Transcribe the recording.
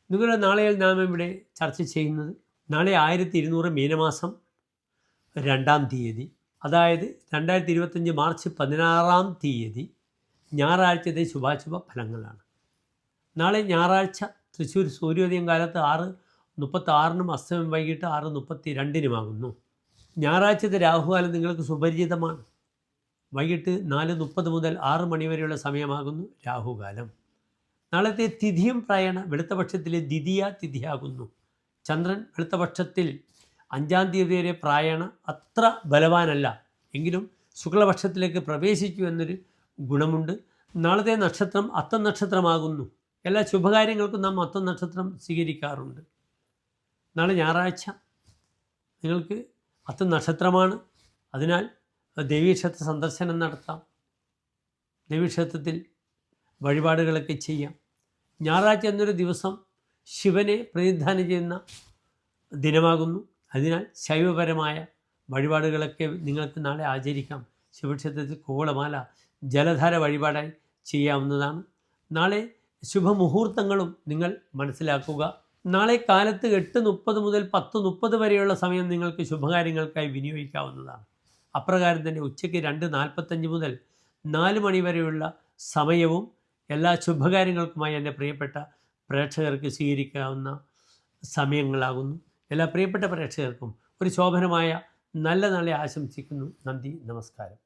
നിങ്ങളുടെ നാളെയിൽ നാം ഇവിടെ ചർച്ച ചെയ്യുന്നത് നാളെ 1200 മീനമാസം 2-ാം തീയതി, അതായത് 2025 മാർച്ച് 16-ാം തീയതി ഞായറാഴ്ചത്തെ ശുഭാശുഭ ഫലങ്ങളാണ്. നാളെ ഞായറാഴ്ച തൃശ്ശൂർ സൂര്യോദയം കാലത്ത് 6:36 അസ്തമയം വൈകിട്ട് 6:32 ഞായറാഴ്ചത്തെ രാഹുകാലം നിങ്ങൾക്ക് സുപരിചിതമാണ്. വൈകിട്ട് 4:30 മുതൽ 6 മണി വരെയുള്ള സമയമാകുന്നു രാഹുകാലം. നാളത്തെ തിഥിയും പ്രായണ വെളുത്തപക്ഷത്തിലെ ദ്വിതീയ തിഥിയാകുന്നു. ചന്ദ്രൻ വെളുത്തപക്ഷത്തിൽ 5-ാം തീയതി വരെ പ്രായണ അത്ര ബലവാനല്ല, എങ്കിലും ശുക്ലപക്ഷത്തിലേക്ക് പ്രവേശിച്ചു എന്നൊരു ഗുണമുണ്ട്. നാളത്തെ നക്ഷത്രം അത്തം നക്ഷത്രമാകുന്നു. എല്ലാ ശുഭകാര്യങ്ങൾക്കും നാം അത്തം നക്ഷത്രം സ്വീകരിക്കാറുണ്ട്. നാളെ ഞായറാഴ്ച നിങ്ങൾക്ക് അത്തം നക്ഷത്രമാണ്. അതിനാൽ ദേവീക്ഷേത്ര സന്ദർശനം നടത്താം, ദേവീക്ഷേത്രത്തിൽ വഴിപാടുകളൊക്കെ ചെയ്യാം. ഞായറാഴ്ച എന്നൊരു ദിവസം ശിവനെ പ്രതിനിധാനം ചെയ്യുന്ന ദിനമാകുന്നു. അതിനാൽ ശൈവപരമായ വഴിപാടുകളൊക്കെ നിങ്ങൾക്ക് നാളെ ആചരിക്കാം. ശിവക്ഷേത്രത്തിൽ കൂവളമാല ജലധാര വഴിപാടായി ചെയ്യാവുന്നതാണ്. നാളെ ശുഭമുഹൂർത്തങ്ങളും നിങ്ങൾ മനസ്സിലാക്കുക. നാളെ കാലത്ത് 8:30 മുതൽ 10:30 വരെയുള്ള സമയം നിങ്ങൾക്ക് ശുഭകാര്യങ്ങൾക്കായി വിനിയോഗിക്കാവുന്നതാണ്. അപ്രകാരം തന്നെ ഉച്ചയ്ക്ക് 2:45 മുതൽ 4 മണി വരെയുള്ള സമയവും എല്ലാ ശുഭകാര്യങ്ങൾക്കുമായി എൻ്റെ പ്രിയപ്പെട്ട പ്രേക്ഷകർക്ക് സ്വീകരിക്കാവുന്ന സമയങ്ങളാകുന്നു. എല്ലാ പ്രിയപ്പെട്ട പ്രേക്ഷകർക്കും ഒരു ശോഭനമായ നല്ല നാളെ ആശംസിക്കുന്നു. നന്ദി, നമസ്കാരം.